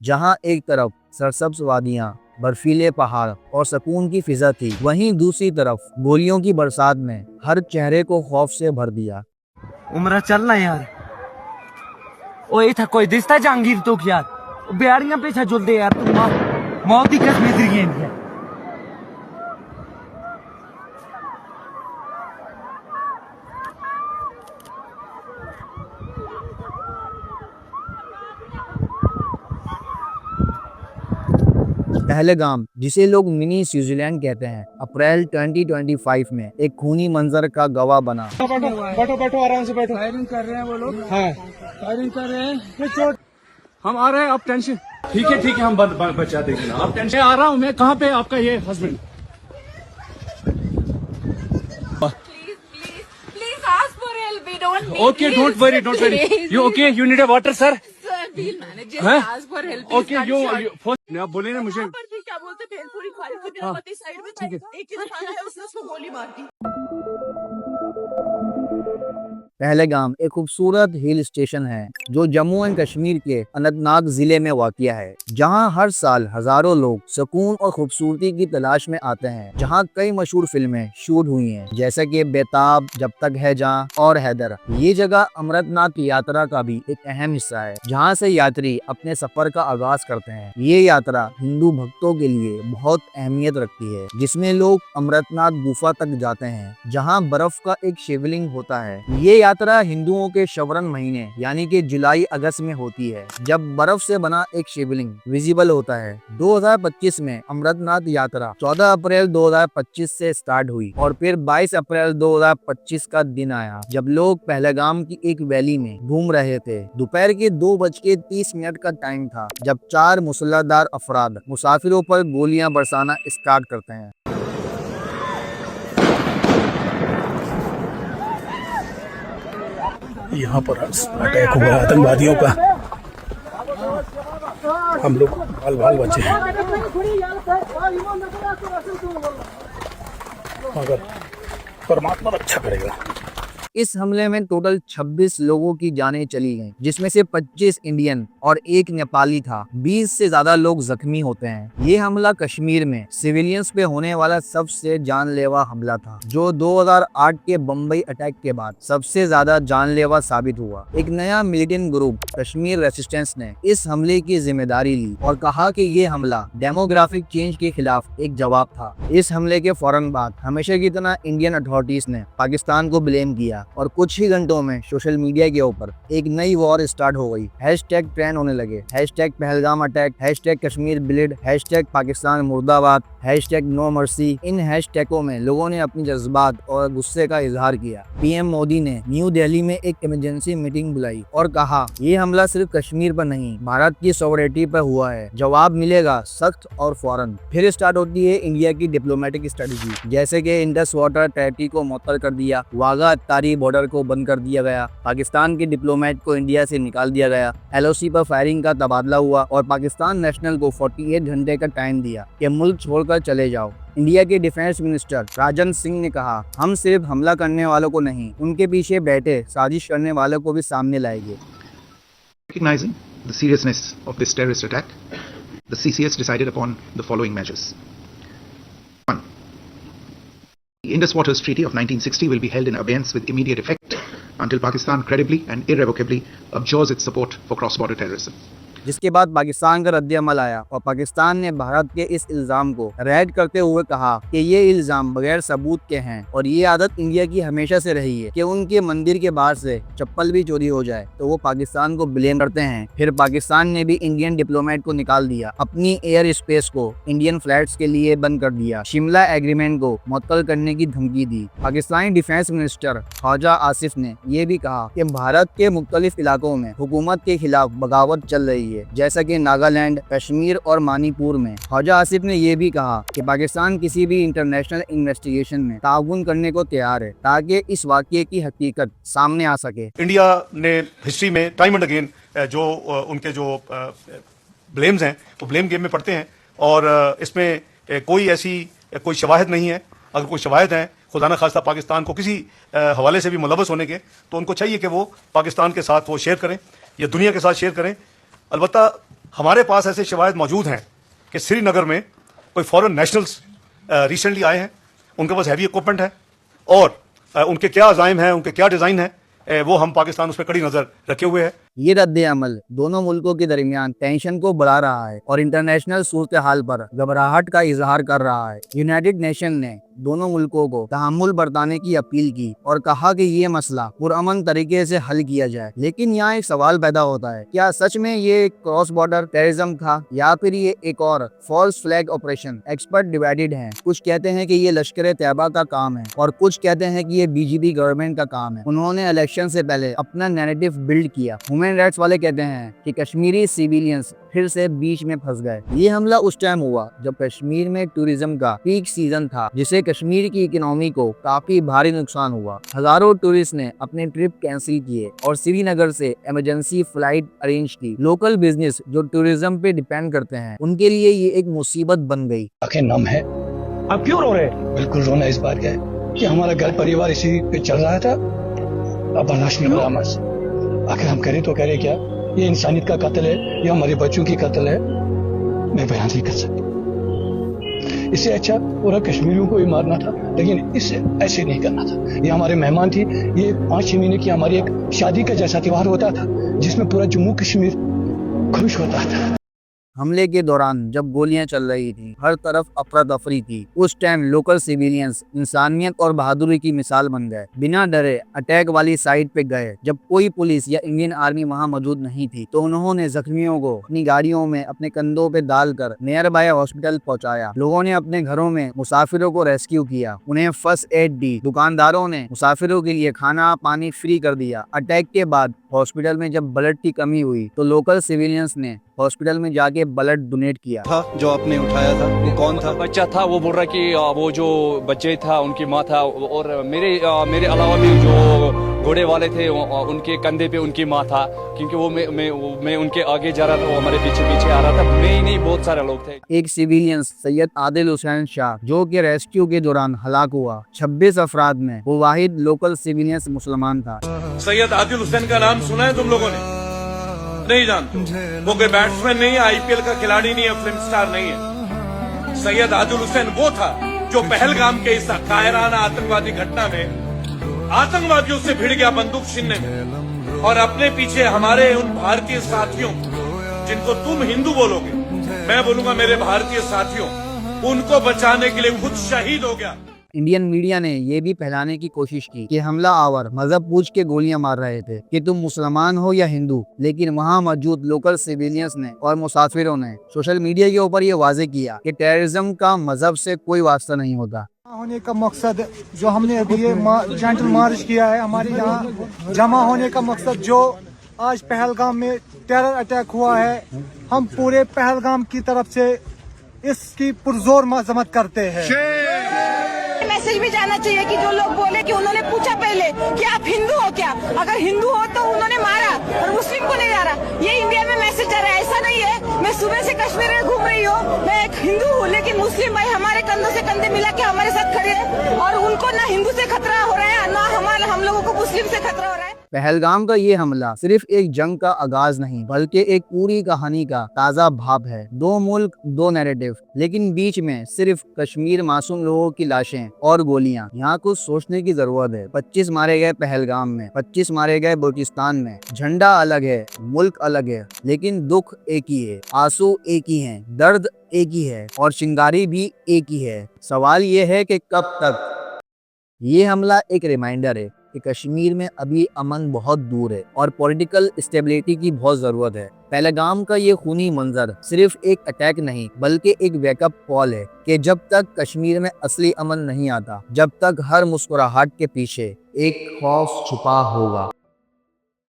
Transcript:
जहाँ एक तरफ सरसब्ज वादियाँ, बर्फीले पहाड़ और सुकून की फिजा थी, वहीं दूसरी तरफ गोलियों की बरसात में हर चेहरे को खौफ से भर दिया। उमरा चलना यार, ओए था कोई दिसता जहांगीर तो यार बिहारियां पीछा जुलदे यार, तुम मौत की कसम दी है। पहलगाम, जिसे लोग मिनी स्विट्जरलैंड कहते हैं, अप्रैल 2025 में एक खूनी मंजर का गवाह बना। बैठो बैठो आराम से बैठो। फायरिंग कर रहे हैं वो लोग, हाँ फायरिंग कर रहे हैं। चोट हम आ रहे हैं, आप टेंशन ठीक है हम बचा देंगे ना, आप टेंशन। आ रहा हूँ मैं, कहाँ पे आपका ये husband? Please ask for help. We don't need okay, don't worry you okay, you need a water sir? Sir, we'll manage. Just Huh? ask for help. Okay you first आप बोले ना मुझे। यहाँ पर भी क्या बोलते भेलपुरी खाली तो मेरा पति साइड में था, एक इंसान है उसने उसको गोली मार दी। पहलगाम एक खूबसूरत हिल स्टेशन है जो जम्मू एंड कश्मीर के अनंतनाग जिले में वाक़िया है, जहां हर साल हजारों लोग सुकून और खूबसूरती की तलाश में आते हैं। जहां कई मशहूर फिल्में शूट हुई हैं, जैसे कि बेताब, जब तक है जहां और हैदर। ये जगह अमरनाथ की यात्रा का भी एक अहम हिस्सा है, जहां से यात्री अपने सफर का आगाज करते हैं। ये यात्रा हिंदू भक्तों के लिए बहुत अहमियत रखती है, जिसमें लोग अमरनाथ गुफा तक जाते हैं, जहाँ बर्फ का एक शिवलिंग होता है। ये यात्रा हिंदुओं के श्रवण महीने यानी कि जुलाई अगस्त में होती है, जब बर्फ से बना एक शिवलिंग विजिबल होता है। 2025 में अमरनाथ यात्रा 14 अप्रैल 2025 से स्टार्ट हुई और फिर 22 अप्रैल 2025 का दिन आया, जब लोग पहलगाम की एक वैली में घूम रहे थे। दोपहर के 2:30 का टाइम था, जब 4 मुसल्लाधार अफराद मुसाफिरों पर गोलियां बरसाना स्टार्ट करते हैं। यहाँ पर अटैक हुआ आतंकवादियों का, हम लोग बाल बचे हैं, मगर परमात्मा रक्षा करेगा। इस हमले में टोटल 26 लोगों की जानें चली गईं, जिसमें से 25 इंडियन और एक नेपाली था। 20 से ज्यादा लोग जख्मी होते हैं। ये हमला कश्मीर में सिविलियंस पे होने वाला सबसे जानलेवा हमला था, जो 2008 के बम्बई अटैक के बाद सबसे ज्यादा जानलेवा साबित हुआ। एक नया मिलिटेंट ग्रुप कश्मीर रेसिस्टेंस ने इस हमले की जिम्मेदारी ली और कहा कि ये हमला डेमोग्राफिक चेंज के खिलाफ एक जवाब था। इस हमले के फौरन बाद हमेशा की तरह इंडियन अथॉरिटीज ने पाकिस्तान को ब्लेम किया और कुछ ही घंटों में सोशल मीडिया के ऊपर एक नई वॉर स्टार्ट हो गई। हैशटैग ट्रेंड होने लगे, hashtag Pahalgam attack, hashtag Kashmir blade, hashtag Pakistan मुर्दाबाद, हैशटैग नो मर्सी। इन हैशटैगों में लोगों ने अपनी जज्बात और गुस्से का इजहार किया। पीएम मोदी ने न्यू दिल्ली में एक इमरजेंसी मीटिंग बुलाई और कहा, ये हमला सिर्फ कश्मीर पर नहीं, भारत की सॉवरेनिटी पर हुआ है, जवाब मिलेगा सख्त और फौरन। फिर स्टार्ट होती है इंडिया की डिप्लोमेटिक स्ट्रेटेजी, जैसे कि इंडस वाटर ट्रेटी को मुअत्तल कर दिया, वाघा अत्तारी बॉर्डर को बंद कर दिया गया, पाकिस्तान के डिप्लोमेट को इंडिया से निकाल दिया गया, एलओसी पर फायरिंग का तबादला हुआ और पाकिस्तान नेशनल को 48 घंटे का टाइम दिया कि मुल्क छोड़कर चले जाओ। इंडिया के डिफेंस मिनिस्टर राजनाथ सिंह ने कहा, हम सिर्फ हमला करने वालों को नहीं, उनके पीछे बैठे साजिश करने वालों को भी सामने लाएंगे। Recognizing the seriousness of this terrorist attack, the CCS decided upon the following measures. 1. The Indus Waters Treaty of 1960 will be held in abeyance with immediate effect until Pakistan credibly and irrevocably abjures its support for cross-border terrorism. जिसके बाद पाकिस्तान का रद्द-ए-अमल आया और पाकिस्तान ने भारत के इस इल्जाम को रद्द करते हुए कहा कि ये इल्जाम बगैर सबूत के हैं और ये आदत इंडिया की हमेशा से रही है कि उनके मंदिर के बाहर से चप्पल भी चोरी हो जाए तो वो पाकिस्तान को ब्लेम करते हैं। फिर पाकिस्तान ने भी इंडियन डिप्लोमेट को निकाल दिया, अपनी एयर स्पेस को इंडियन फ्लाइट्स के लिए बंद कर दिया, शिमला एग्रीमेंट को मुअत्तल करने की धमकी दी। पाकिस्तानी डिफेंस मिनिस्टर ख्वाजा आसिफ ने यह भी कहा कि भारत के मुख्तलिफ इलाकों में हुकूमत के खिलाफ बगावत चल रही है, जैसा कि नागालैंड, कश्मीर और मणिपुर में। ख्वाजा आसिफ ने यह भी कहा कि पाकिस्तान किसी भी इंटरनेशनल इन्वेस्टिगेशन में ताउन करने को तैयार है ताकि इस वाक़ये की हकीकत सामने आ सके। इंडिया ने हिस्ट्री में टाइम एंड अगेन जो उनके जो ब्लेम्स हैं वो ब्लेम गेम में पड़ते हैं और इसमें कोई शवाहिद नहीं है। अगर कोई शवाहिद हैं खुदा न खास्ता पाकिस्तान को किसी हवाले से भी मुलव्वस होने के, तो उनको चाहिए कि वो पाकिस्तान के साथ वो शेयर करें या दुनिया के साथ शेयर करें। अलबत्ता हमारे पास ऐसे शवाहिद मौजूद हैं कि श्रीनगर में कोई फॉरेन नेशनल्स रिसेंटली आए हैं, उनके पास हैवी इक्विपमेंट है और उनके क्या अज़ाइम हैं, उनके क्या डिज़ाइन है, वो हम पाकिस्तान उस पर कड़ी नज़र रखे हुए हैं। ये रद्द अमल दोनों मुल्कों के दरमियान टेंशन को बढ़ा रहा है और इंटरनेशनल सूरत हाल पर घबराहट का इजहार कर रहा है। यूनाइटेड नेशन ने दोनों मुल्कों को तहम्मुल बरताने की अपील की और कहा कि ये मसला पुरअमन तरीके से हल किया जाए। लेकिन यहाँ एक सवाल पैदा होता है, क्या सच में ये क्रॉस बॉर्डर टेररिज्म था या फिर ये एक और false flag operation? Expert divided हैं। कुछ कहते हैं कि ये लश्कर तैयबा का काम है और कुछ कहते हैं कि ये बीजेपी गवर्नमेंट का काम है। उन्होंने इलेक्शन से पहले अपना नैरेटिव बिल्ड किया। ह्यूमन राइट्स वाले कहते हैं कि कश्मीरी सिविलियंस फिर से बीच में फंस गए। ये हमला उस टाइम हुआ जब कश्मीर में टूरिज्म का पीक सीजन था, जिससे कश्मीर की इकोनॉमी को काफी भारी नुकसान हुआ। हजारों टूरिस्ट ने अपने ट्रिप कैंसिल किए और श्रीनगर से इमरजेंसी फ्लाइट अरेंज की। लोकल बिजनेस जो टूरिज्म पे डिपेंड करते हैं, उनके लिए ये एक मुसीबत बन गई। आंखें नम है। अब क्यों रो रहे हैं? बिल्कुल रोना इस बात का है कि हमारा घर परिवार इसी पे चल रहा था, अब बर्दाश्त नहीं हो रहा हमसे। आखिर हम करें तो करें क्या? ये इंसानियत का कत्ल है या हमारे बच्चों की कत्ल है, मैं बयान नहीं कर सकता। इससे अच्छा पूरा कश्मीरियों को ही मारना था, लेकिन इससे ऐसे नहीं करना था। ये हमारे मेहमान थी। ये 5-6 महीने की हमारी एक शादी का जैसा त्योहार होता था, जिसमें पूरा जम्मू कश्मीर खुश होता था। हमले के दौरान जब गोलियां चल रही थी, हर तरफ अफरा तफरी थी, उस टाइम लोकल सिविलियंस इंसानियत और बहादुरी की मिसाल बन गए। बिना डरे अटैक वाली साइड पे गए। जब कोई पुलिस या इंडियन आर्मी वहां मौजूद नहीं थी तो उन्होंने जख्मियों को अपनी गाड़ियों में अपने कंधों पे डालकर नियर बाय हॉस्पिटल पहुंचाया। लोगों ने अपने घरों में मुसाफिरों को रेस्क्यू किया, उन्हें फर्स्ट एड दी। दुकानदारों ने मुसाफिरों के लिए खाना पानी फ्री कर दिया। अटैक के बाद हॉस्पिटल में जब ब्लड की कमी हुई तो लोकल सिविलियंस ने हॉस्पिटल में जाके ब्लड डोनेट किया। था जो आपने उठाया था वो कौन था? बच्चा था, वो बोल रहा कि वो जो बच्चे था उनकी माँ था, और मेरे अलावा भी जो घोड़े वाले थे उनके कंधे पे उनकी माँ था, क्योंकि वो मैं उनके आगे जा रहा था, वो हमारे पीछे पीछे आ रहा था। मैं ही नहीं, बहुत सारे लोग थे। एक सिविलियंस सैयद आदिल हुसैन शाह जो कि रेस्क्यू के दौरान हलाक हुआ। 26 अफराद में वो वाहिद लोकल सिविलियंस मुसलमान था। सैयद आदिल हुसैन का नाम सुना है तुम लोगों ने? नहीं जानते। वो कोई बैट्समैन नहीं है, आईपीएल का खिलाड़ी नहीं है, फिल्म स्टार नहीं है। सैयद आदिल हुसैन वो था जो पहलगाम के इस कायराना आतंकवादी घटना में आतंकवादियों से भिड़ गया बंदूक छीनने में, और अपने पीछे हमारे उन भारतीय साथियों जिनको तुम हिंदू बोलोगे, मैं बोलूंगा मेरे भारतीय साथियों, उनको बचाने के लिए खुद शहीद हो गया। इंडियन मीडिया ने यह भी फैलाने की कोशिश की कि हमला आवर मजहब पूछ के गोलियां मार रहे थे कि तुम मुसलमान हो या हिंदू, लेकिन वहां मौजूद लोकल सिविलियंस ने और मुसाफिरों ने सोशल मीडिया के ऊपर ये वाजे किया कि टेररिज्म का मजहब से कोई वास्ता नहीं होता। होने का मकसद जो हमने अभी ये जेंटल मार्च किया है, हमारे यहाँ जमा होने का मकसद जो आज पहलगाम में टेरर अटैक हुआ है, हम पूरे पहलगाम की तरफ से इसकी पुरजोर मजम्मत करते हैं। मैसेज भी जाना चाहिए कि जो लोग बोले कि उन्होंने पूछा पहले कि आप हिंदू हो क्या, अगर हिंदू हो तो उन्होंने मारा और मुस्लिम को नहीं मारा। ये इंडिया में मैसेज जा रहा है, ऐसा नहीं है। मैं सुबह से कश्मीर में घूम रही हूँ, मैं एक हिंदू हूँ, लेकिन मुस्लिम भाई हमारे कंधों से कंधे मिला के हमारे साथ खड़े हैं, और उनको ना हिंदू से खतरा हो रहा है ना हम लोगों को मुस्लिम से खतरा हो रहा है। पहलगाम का ये हमला सिर्फ एक जंग का आगाज नहीं, बल्कि एक पूरी कहानी का ताजा भाव है। 2 मुल्क 2 नैरेटिव, लेकिन बीच में सिर्फ कश्मीर मासूम लोगों की लाशें और गोलियां। यहाँ कुछ सोचने की जरूरत है। 25 मारे गए पहलगाम में, 25 मारे गए बलूचिस्तान में। झंडा अलग है, मुल्क अलग है, लेकिन दुख एक ही है, आंसू एक ही हैं, दर्द एक ही है और चिंगारी भी एक ही है। सवाल ये है कि कब तक? ये हमला एक रिमाइंडर है कि कश्मीर में अभी अमन बहुत दूर है और पॉलिटिकल स्टेबिलिटी की बहुत जरूरत है। पहलगाम का ये खूनी मंजर सिर्फ एक अटैक नहीं, बल्कि एक वेकअप कॉल है कि जब तक कश्मीर में असली अमन नहीं आता, जब तक हर मुस्कुराहट के पीछे एक खौफ छुपा होगा।